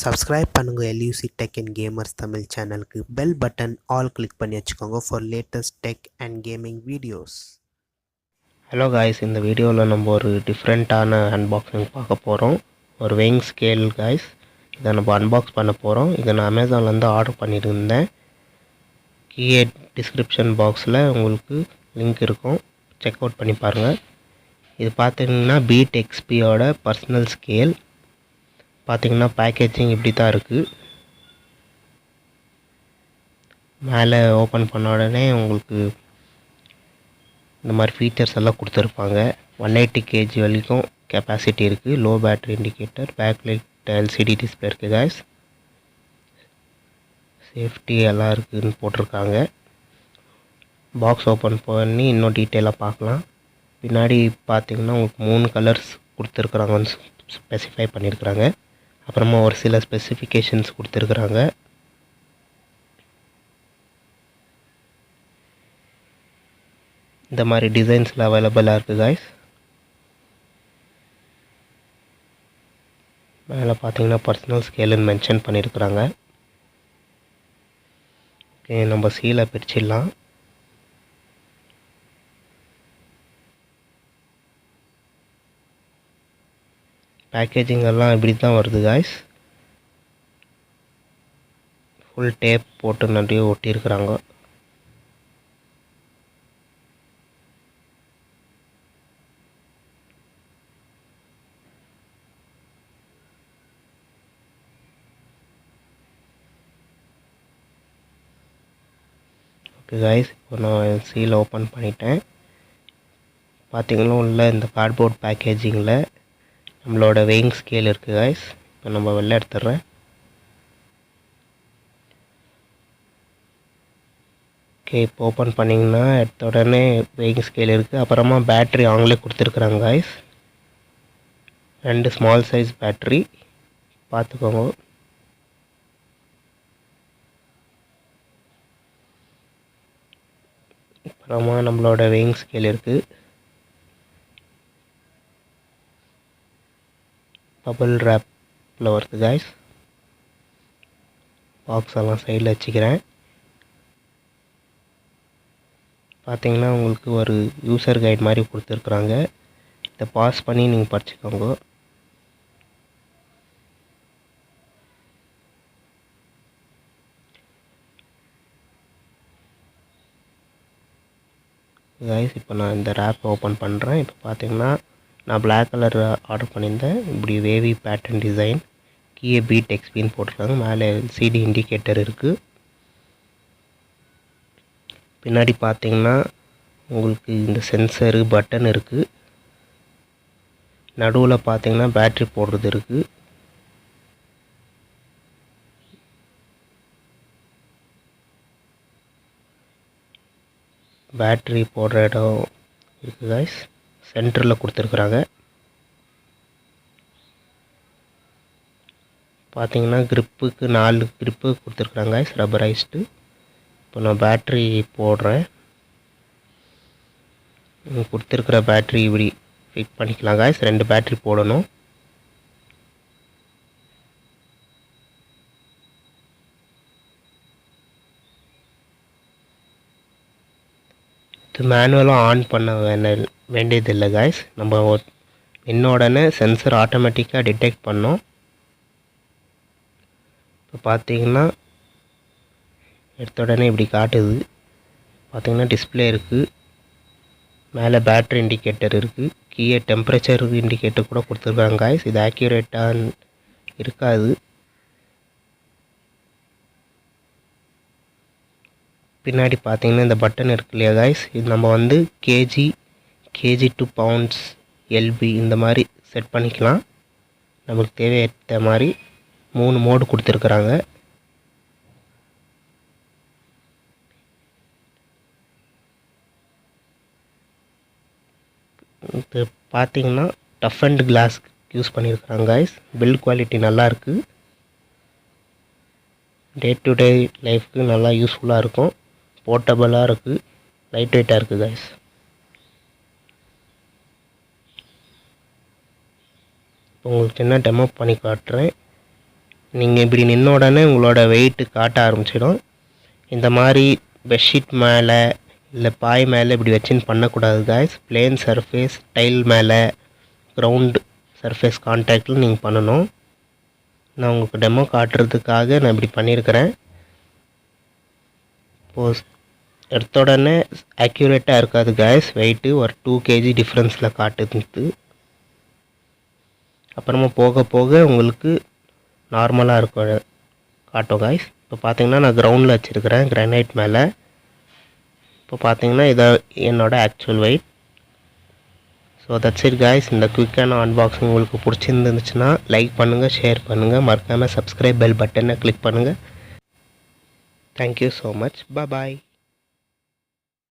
Subscribe பண்ணுங்க LUC Tech and Gamers Tamil சேனலுக்கு bell button all click பண்ணி வச்சுக்கோங்க for latest tech and gaming videos. Hello guys, இந்த வீடியோவில் நம்ம ஒரு டிஃப்ரெண்ட்டான அன்பாக்சிங் பார்க்க போகிறோம். ஒரு வெயிங் ஸ்கேல் காய்ஸ், இதை நம்ம அன்பாக்ஸ் பண்ண போகிறோம். இதை நான் அமேசான்லேருந்து ஆர்டர் பண்ணியிருந்தேன். கீழே டிஸ்கிரிப்ஷன் பாக்ஸில் உங்களுக்கு லிங்க் இருக்கும், செக் அவுட் பண்ணி பாருங்கள். இது பார்த்தீங்கன்னா BeatXPயோட பர்சனல் ஸ்கேல். பார்த்தீங்கன்னா பேக்கேஜிங் இப்படி தான் இருக்குது. மேலே ஓப்பன் பண்ண உடனே உங்களுக்கு இந்த மாதிரி ஃபீச்சர்ஸ் எல்லாம் கொடுத்துருப்பாங்க. 180 kg வரைக்கும் கெப்பாசிட்டி இருக்குது. Low battery indicator, backlight LCD display இருக்குது காய்ஸ். சேஃப்டி எல்லாம் இருக்குதுன்னு போட்டிருக்காங்க. பாக்ஸ் ஓப்பன் பண்ணி இன்னும் டீட்டெயிலாக பார்க்கலாம். பின்னாடி பார்த்தீங்கன்னா உங்களுக்கு 3 கலர்ஸ் கொடுத்துருக்குறாங்கன்னு ஸ்பெசிஃபை பண்ணியிருக்கிறாங்க. அப்புறமா ஒரு சில ஸ்பெசிஃபிகேஷன்ஸ் கொடுத்துருக்குறாங்க. இந்த மாதிரி டிசைன்ஸில் அவைலபிளாக இருக்குது காய்ஸ். மேலே பார்த்தீங்கன்னா பர்சனல் ஸ்கேலுன்னு மென்ஷன் பண்ணியிருக்கிறாங்க. ஓகே, நம்ம சீலை பிரிச்சிடலாம். பேக்கேஜிங் எல்லாம் இப்படி தான் வருது காய்ஸ். ஃபுல் டேப் போட்டு நிறைய ஒட்டியிருக்கிறாங்க. ஓகே காய்ஸ், இப்போ நான் சீலை ஓப்பன் பண்ணிட்டேன். பார்த்தீங்கன்னா உள்ள இந்த கார்ட்போர்ட் பேக்கேஜிங்கில் நம்மளோட வெயிங் ஸ்கேல் இருக்குது காய்ஸ். இப்போ நம்ம வெளில எடுத்துடுறேன். ஓகே, இப்போ ஓப்பன் பண்ணிங்கன்னா எடுத்த உடனே வெயிங் ஸ்கேல் இருக்குது. அப்புறமா பேட்ரி அவங்களே கொடுத்துருக்குறாங்க காய்ஸ். 2 ஸ்மால் சைஸ் பேட்ரி பார்த்துக்கோங்க. அப்புறமா நம்மளோட வெயிங் ஸ்கேல் இருக்குது. பபிள் ரேப்பில் வருது காய்ஸ். பாக்ஸ் எல்லாம் சைடில் வச்சுக்கிறேன். பார்த்தீங்கன்னா உங்களுக்கு ஒரு யூசர் கைட் மாதிரி கொடுத்துருக்குறாங்க. இதை பாஸ் பண்ணி நீங்கள் படிச்சுக்கோங்க. காய்ஸ், இப்போ நான் இந்த ரேப் ஓப்பன் பண்ணுறேன். இப்போ பார்த்தீங்கன்னா நான் பிளாக் கலர் ஆர்டர் பண்ணியிருந்தேன். இப்படி வேவி பேட்டர்ன் டிசைன், கீழே BeatXPன்னு போட்டிருக்காங்க. மேலே LCD இண்டிகேட்டர் இருக்குது. பின்னாடி பார்த்தீங்கன்னா உங்களுக்கு இந்த சென்சரு பட்டன் இருக்குது. நடுவில் பார்த்தீங்கன்னா பேட்ரி போடுறது இருக்குது. பேட்ரி போடுற இடம் இருக்குது காய்ஸ். சென்டரில் கொடுத்துருக்குறாங்க. பார்த்தீங்கன்னா கிரிப்புக்கு 4 கிரிப்பு கொடுத்துருக்குறாங்க காய்ஸ், ரப்பரைஸ்டு. இப்போ நான் பேட்ரி போடுறேன். கொடுத்துருக்குற பேட்ரி இப்படி ஃபிட் பண்ணிக்கலாம் காய்ஸ். 2 பேட்ரி போடணும். இது மேனுவலாக ஆன் பண்ண வேண்டியதில்லை காய்ஸ். நம்ம உடனே சென்சர் ஆட்டோமேட்டிக்காக டிடெக்ட் பண்ணோம். இப்போ பார்த்தீங்கன்னா எடுத்த உடனே இப்படி காட்டுது. பார்த்தீங்கன்னா டிஸ்பிளே இருக்குது. மேலே பேட்ரி இண்டிகேட்டர் இருக்குது. கீழே டெம்பரேச்சர் இண்டிகேட்டர் கூட கொடுத்துருக்காங்க காய்ஸ். இது ஆக்யூரேட்டாக இருக்காது. பின்னாடி பார்த்தீங்கன்னா இந்த பட்டன் இருக்கு இல்லையா காய்ஸ், இது நம்ம வந்து கேஜி to pounds, LB இந்த மாதிரி செட் பண்ணிக்கலாம். நமக்கு தேவையற்ற மாதிரி 3 மோடு கொடுத்துருக்குறாங்க. இது பார்த்தீங்கன்னா டஃப் அண்ட் கிளாஸ் யூஸ் பண்ணியிருக்கிறாங்க காய்ஸ். பில்ட் குவாலிட்டி நல்லாயிருக்கு. டே டு டே லைஃப்க்கு நல்லா யூஸ்ஃபுல்லாக இருக்கும். போர்ட்டபுளாக இருக்குது. லைட் வெயிட்டாக இருக்குது காய்ஸ். உங்களுக்கு சின்ன டெமோ பண்ணி காட்டுறேன். நீங்கள் இப்படி நின்ன உடனே உங்களோட வெயிட்டு காட்ட ஆரம்பிச்சிடும். இந்த மாதிரி பெட்ஷீட் மேலே இல்லை பாய் மேலே இப்படி வச்சுன்னு பண்ணக்கூடாது காய்ஸ். பிளேன் சர்ஃபேஸ், டைல் மேலே, கிரவுண்ட் சர்ஃபேஸ் கான்டாக்டில் நீங்கள் பண்ணணும். நான் உங்களுக்கு டெமோ காட்டுறதுக்காக நான் இப்படி பண்ணியிருக்கிறேன். இப்போது எடுத்த உடனே அக்யூரேட்டாக இருக்காது காய்ஸ். வெயிட்டு ஒரு 2 kg டிஃப்ரென்ஸில் காட்டுது. அப்புறமா போக போக உங்களுக்கு நார்மலாக இருக்கும் காட்டும் காய்ஸ். இப்போ பார்த்தீங்கன்னா நான் கிரவுண்டில் வச்சுருக்கிறேன் கிரானைட் மேலே. இப்போ பார்த்தீங்கன்னா இதை என்னோட actual wait. So that's it guys. இந்த குயிக்கான அன்பாக்சிங் உங்களுக்கு பிடிச்சிருந்துச்சுன்னா லைக் பண்ணுங்கள், ஷேர் பண்ணுங்கள், மறக்காமல் சப்ஸ்கிரைப் பெல் பட்டனை கிளிக் பண்ணுங்கள். Thank you so much. பாய்.